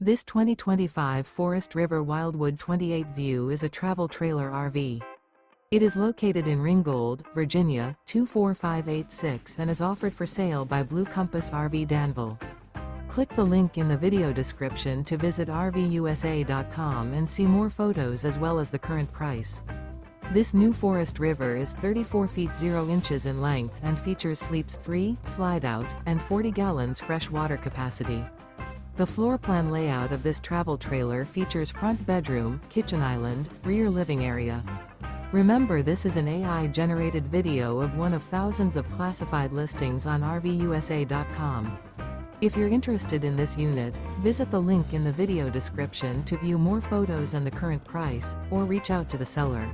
This 2025 Forest River Wildwood 28 View is a travel trailer RV. It is located in Ringgold, Virginia, 24586 and is offered for sale by Blue Compass RV Danville. Click the link in the video description to visit RVUSA.com and see more photos as well as the current price. This new Forest River is 34 feet 0 inches in length and features sleeps 3, slide-out, and 40 gallons fresh water capacity. The floor plan layout of this travel trailer features front bedroom, kitchen island, rear living area. Remember, this is an AI-generated video of one of thousands of classified listings on RVUSA.com. If you're interested in this unit, visit the link in the video description to view more photos and the current price, or reach out to the seller.